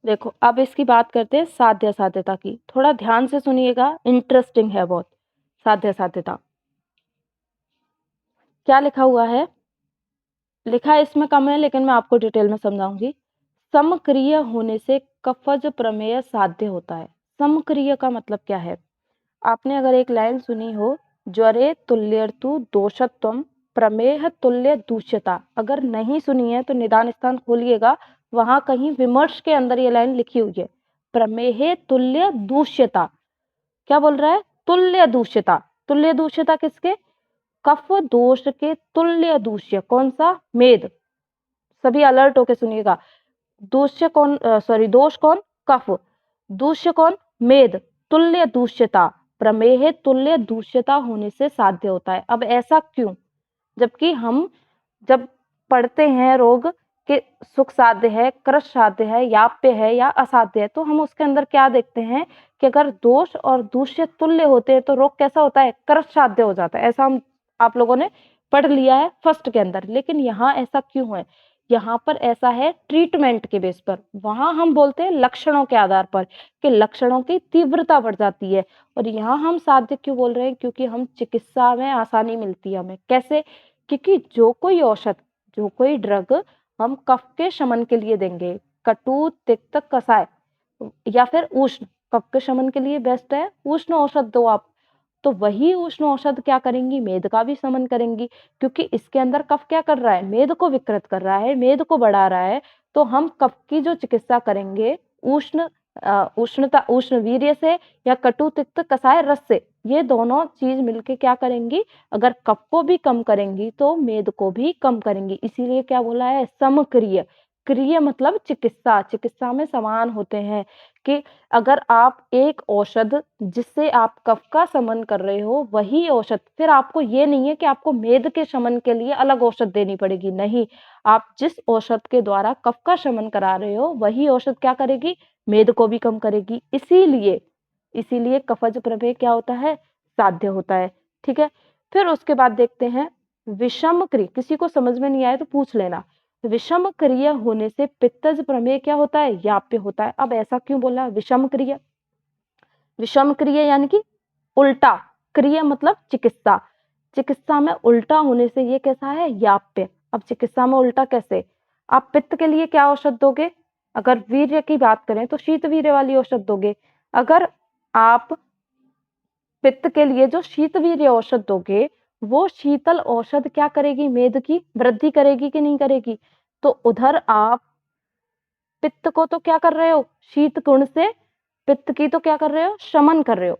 देखो अब इसकी बात करते हैं साध्य असाध्यता की। थोड़ा ध्यान से सुनिएगा, इंटरेस्टिंग है बहुत। साध्य असाध्यता क्या लिखा हुआ है? लिखा इसमें कम है लेकिन मैं आपको डिटेल में समझाऊंगी। समक्रिय होने से कफज प्रमेय साध्य होता है। समक्रिय का मतलब क्या है? आपने अगर एक लाइन सुनी हो, ज्वरे तुल्यर्तु दोषत्वम प्रमेह तुल्य दूष्यता, अगर नहीं सुनी है तो निदान स्थान खोलिएगा, वहां कहीं विमर्श के अंदर ये लाइन लिखी हुई है, प्रमेहे तुल्य दूष्यता। क्या बोल रहा है? तुल्य दूष्यता। तुल्य दूष्यता किसके? कफ दोष के तुल्य दूष्य। कौन सा? मेद। सभी अलर्ट होके सुनिएगा। दूष्य कौन, सॉरी दोष कौन? कफ। दूष्य कौन? मेद। तुल्य दूष्यता, प्रमेह तुल्य दूष्यता होने से साध्य होता है। अब ऐसा क्यों? जबकि हम जब पढ़ते हैं रोग के सुख साध्य है, कृश साध्य है, याप्य है या असाध्य है, तो हम उसके अंदर क्या देखते हैं कि अगर दोष और दूष्य तुल्य होते हैं तो रोग कैसा होता है? कृश साध्य हो जाता है। ऐसा हम आप लोगों ने पढ़ लिया है फर्स्ट के अंदर। लेकिन यहाँ ऐसा क्यों है? यहाँ पर ऐसा है ट्रीटमेंट के बेस पर। वहां हम बोलते हैं लक्षणों के आधार पर कि लक्षणों की तीव्रता बढ़ जाती है। और यहाँ हम साध्य क्यों बोल रहे हैं? क्योंकि हम चिकित्सा में आसानी मिलती है हमें। कैसे? क्योंकि जो कोई औषध, जो कोई ड्रग हम कफ के शमन के लिए देंगे, कटु तिक्त कसाय या फिर उष्ण, कफ के शमन के लिए बेस्ट है उष्ण औषध दो आप। तो वही उष्ण औषध क्या करेंगी? मेद का भी शमन करेंगी। क्योंकि इसके अंदर कफ क्या कर रहा है? मेद को विकृत कर रहा है, मेद को बढ़ा रहा है। तो हम कफ की जो चिकित्सा करेंगे उष्ण उष्णता, उष्ण वीर्य से या कटु तिक्त कसाय रस से, ये दोनों चीज मिलके क्या करेंगी? अगर कफ को भी कम करेंगी तो मेद को भी कम करेंगी। इसीलिए क्या बोला है? समक्रिय। क्रिय मतलब चिकित्सा, चिकित्सा में समान होते हैं। कि अगर आप एक औषध जिससे आप कफ का शमन कर रहे हो, वही औषध फिर आपको ये नहीं है कि आपको मेद के शमन के लिए अलग औषध देनी पड़ेगी, नहीं। आप जिस औषध के द्वारा कफ का शमन करा रहे हो वही औषध क्या करेगी? मेद को भी कम करेगी। इसीलिए इसीलिए कफज प्रमेय क्या होता है? साध्य होता है। ठीक है। फिर उसके बाद देखते हैं विषम क्रिय। किसी को समझ में नहीं आए तो पूछ लेना। विषम क्रिय होने से पित्तज प्रमेय क्या होता है? याप्य होता है। अब ऐसा क्यों बोला विषम क्रिय? विषम क्रिय यानी कि उल्टा। क्रिय मतलब चिकित्सा। चिकित्सा में उल्टा होने से ये कैसा है? याप्य। अब चिकित्सा में उल्टा कैसे? आप पित्त के लिए क्या औषध दोगे? अगर वीर्य की बात करें तो शीत वीर्य वाली औषध दोगे। अगर आप पित्त के लिए जो शीत वीर्य औषध दोगे, वो शीतल औषध क्या करेगी? मेद की वृद्धि करेगी कि नहीं करेगी? तो उधर आप पित्त को तो क्या कर रहे हो? शीत गुण से पित्त की तो क्या कर रहे हो? शमन कर रहे हो।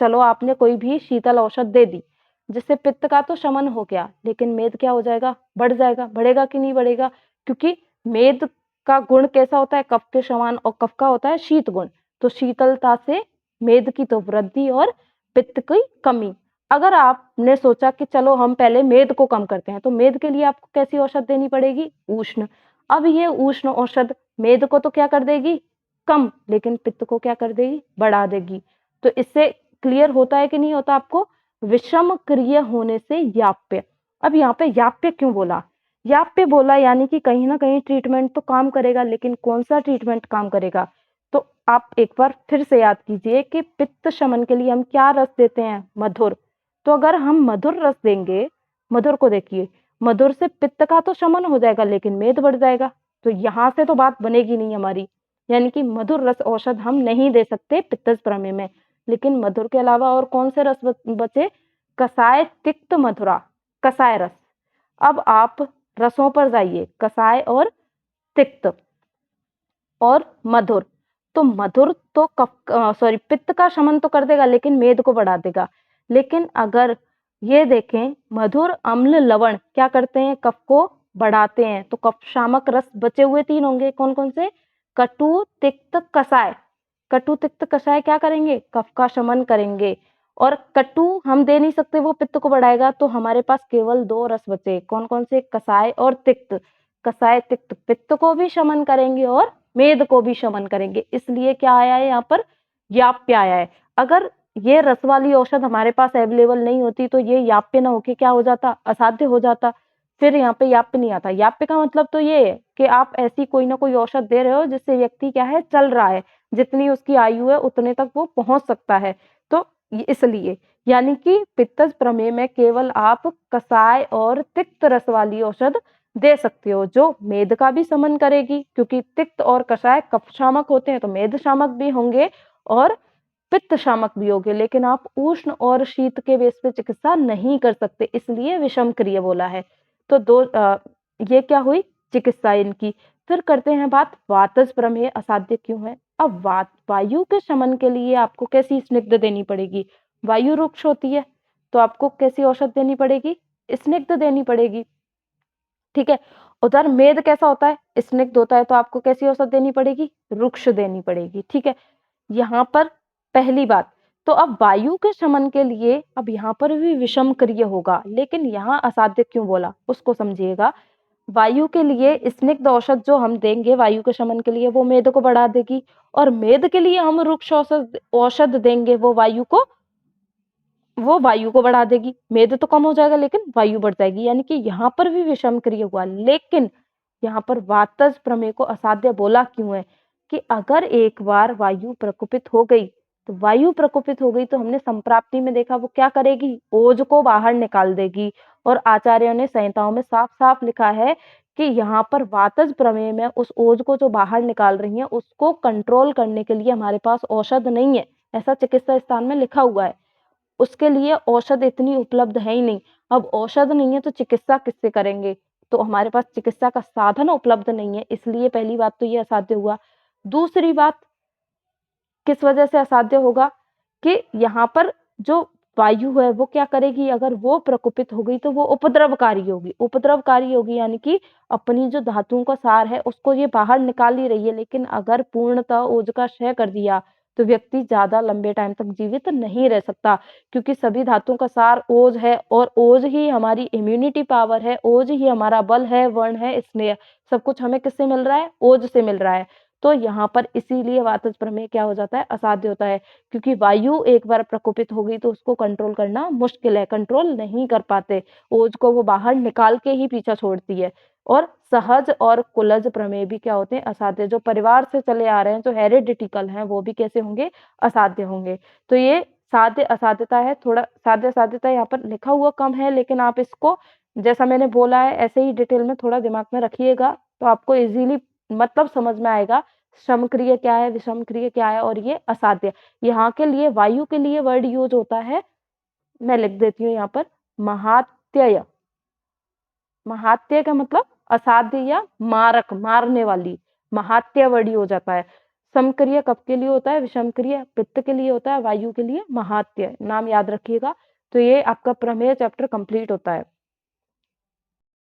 चलो आपने कोई भी शीतल औषध दे दी जिससे पित्त का तो शमन हो गया, लेकिन मेद क्या हो जाएगा? बढ़ जाएगा। बढ़ेगा कि नहीं बढ़ेगा? क्योंकि मेद का गुण कैसा होता है? कफ के समान, और कफ का होता है शीत गुण। तो शीतलता से मेद की तो वृद्धि और पित्त की कमी। अगर आपने सोचा कि चलो हम पहले मेद को कम करते हैं, तो मेद के लिए आपको कैसी औषध देनी पड़ेगी? उष्ण। अब ये उष्ण औषध मेद को तो क्या कर देगी? कम, लेकिन पित्त को क्या कर देगी? बढ़ा देगी। तो इससे क्लियर होता है कि नहीं होता आपको? विषम क्रिय होने से याप्य। अब यहाँ पे याप्य क्यों बोला? याप्य बोला यानी कि कहीं ना कहीं ट्रीटमेंट तो काम करेगा, लेकिन कौन सा ट्रीटमेंट काम करेगा? तो आप एक बार फिर से याद कीजिए कि पित्त शमन के लिए हम क्या रस देते हैं? मधुर। तो अगर हम मधुर रस देंगे, मधुर को देखिए, मधुर से पित्त का तो शमन हो जाएगा लेकिन मेद बढ़ जाएगा। तो यहां से तो बात बनेगी नहीं हमारी। यानी कि मधुर रस औषध हम नहीं दे सकते पित्तज प्रमेय में। लेकिन मधुर के अलावा और कौन से रस बचे? कसाय तिक्त मधुरा, कसाय रस। अब आप रसों पर जाइए, कसाय और तिक्त और मधुर। तो मधुर तो पित्त का शमन तो कर देगा लेकिन मेद को बढ़ा देगा। लेकिन अगर ये देखें, मधुर अम्ल लवण क्या करते हैं? कफ को बढ़ाते हैं। तो कफ शामक रस बचे हुए तीन होंगे, कौन कौन से? कटु तिक्त कसाय। कटु तिक्त कसाय क्या करेंगे? कफ का शमन करेंगे। और कटु हम दे नहीं सकते, वो पित्त को बढ़ाएगा। तो हमारे पास केवल दो रस बचे, कौन कौन से? कसाय और तिक्त। कसाय तिक्त पित्त को भी शमन करेंगे और मेद को भी शमन करेंगे। इसलिए क्या आया है यहाँ पर? याप्य आया है। अगर ये रस वाली औषध हमारे पास अवेलेबल नहीं होती तो ये याप्य ना होके क्या हो जाता? असाध्य हो जाता। फिर यहाँ पे याप्य नहीं आता। याप्य का मतलब तो ये है कि आप ऐसी कोई ना कोई औषध दे रहे हो जिससे व्यक्ति क्या है, चल रहा है, जितनी उसकी आयु है उतने तक वो पहुंच सकता है। तो इसलिए यानी कि पित्तज प्रमेय में केवल आप कसाय और तिक्त रस वाली औषध दे सकते हो, जो मेद का भी शमन करेगी, क्योंकि तिक्त और कषाय कफ शामक होते हैं, तो मेद शामक भी होंगे और पित्त शामक भी होंगे, लेकिन आप उष्ण और शीत के बेस पे चिकित्सा नहीं कर सकते, इसलिए विषम क्रिया बोला है। तो ये क्या हुई चिकित्सा इनकी। फिर करते हैं बात वातज प्रमेय असाध्य क्यों है। अब वायु के शमन के लिए आपको कैसी स्निग्ध देनी पड़ेगी, वायु रुक्ष होती है तो आपको कैसी औषध देनी पड़ेगी, स्निग्ध देनी पड़ेगी, ठीक है। उधर मेद कैसा होता है, स्निग्ध होता है, तो आपको कैसी औषध देनी पड़ेगी, रुक्ष देनी पड़ेगी, ठीक है। यहाँ पर पहली बात, तो अब वायु के शमन के लिए अब यहाँ पर भी विषम क्रिय होगा, लेकिन यहाँ असाध्य क्यों बोला उसको समझिएगा। वायु के लिए स्निग्ध औषध जो हम देंगे वायु के शमन के लिए, वो मेद को बढ़ा देगी, और मेद के लिए हम रुक्ष औषध औषध देंगे वो वायु को बढ़ा देगी। मेद तो कम हो जाएगा लेकिन वायु बढ़ जाएगी, यानी कि यहाँ पर भी विषम क्रिय हुआ। लेकिन यहाँ पर वातज प्रमेय को असाध्य बोला क्यों है कि अगर एक बार वायु प्रकोपित हो गई, तो वायु प्रकोपित हो गई तो हमने संप्राप्ति में देखा वो क्या करेगी, ओज को बाहर निकाल देगी। और आचार्यों ने संहिताओं में साफ साफ लिखा है कि यहाँ पर वातज प्रमेय में उस ओज को जो बाहर निकाल रही है उसको कंट्रोल करने के लिए हमारे पास औषध नहीं है, ऐसा चिकित्सा स्थान में लिखा हुआ है। उसके लिए औषध इतनी उपलब्ध है ही नहीं। अब औषध नहीं है तो चिकित्सा किससे करेंगे, तो हमारे पास चिकित्सा का साधन उपलब्ध नहीं है, इसलिए पहली बात तो ये असाध्य हुआ। दूसरी बात किस वजह से असाध्य होगा कि यहाँ पर जो वायु है वो क्या करेगी, अगर वो प्रकोपित हो गई तो वो उपद्रवकारी होगी। उपद्रवकारी होगी यानी कि अपनी जो धातुओं का सार है उसको ये बाहर निकाल ही रही है, लेकिन अगर पूर्णतः ओज का क्षय कर दिया तो व्यक्ति ज्यादा लंबे टाइम तक जीवित नहीं रह सकता, क्योंकि सभी धातुओं का सार ओज है, और ओज ही हमारी इम्यूनिटी पावर है, ओज ही हमारा बल है, वर्ण है, स्नेह, सब कुछ हमें किससे मिल रहा है, ओज से मिल रहा है। तो यहाँ पर इसीलिए वातज प्रमेय क्या हो जाता है, असाध्य होता है, क्योंकि वायु एक बार प्रकोपित हो गई तो उसको कंट्रोल करना मुश्किल है, कंट्रोल नहीं कर पाते, ओज को वो बाहर निकाल के ही पीछा छोड़ती है। और सहज और कुलज प्रमेय भी क्या होते हैं, असाध्य, जो परिवार से चले आ रहे हैं, जो हेरिडिटिकल हैं, वो भी कैसे होंगे, असाध्य होंगे। तो ये साध्य असाध्यता है, थोड़ा साध्य असाध्यता यहाँ पर लिखा हुआ कम है, लेकिन आप इसको जैसा मैंने बोला है ऐसे ही डिटेल में थोड़ा दिमाग में रखिएगा, तो आपको इजीली मतलब समझ में आएगा सम क्रिया क्या है, विषम क्रिया क्या है, और ये असाध्य। यहाँ के लिए वायु के लिए वर्ड यूज होता है, मैं लिख देती हूँ यहाँ पर, महात्यय। महात्य का मतलब असाध्य या मारक, मारने वाली, महात्य वर्ड हो जाता है। समक्रिय कफ के लिए होता है, विषम क्रिय पित्त के लिए होता है, वायु के लिए महात्य, नाम याद रखिएगा। तो ये आपका प्रमेय चैप्टर कंप्लीट होता है।